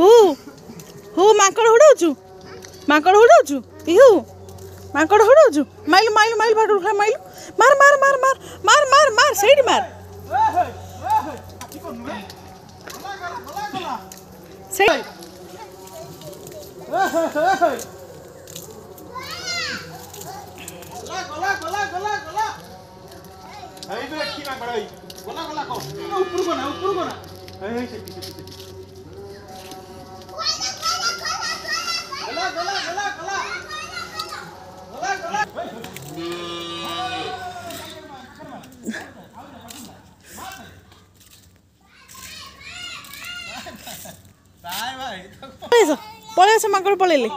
ହୁ ହୁ ମାଙ୍କଡ଼ ହୁଡ଼ଉଛୁ ମାଙ୍କଡ଼ ହୁଡ଼ଉଛୁ ଇହୁ ମାଙ୍କଡ଼ ହୁଡ଼ଉଛୁ ମାଇଲୁ ମାଇଲୁ ମାଇଲୁ ଭାଟୁ ମାଇଲୁ ମାର ମାର ମାର ମାର ମାର ମାର ମାର ସେଇଠି ମାର ସେଇ पळेई आस माकड़ पळेइले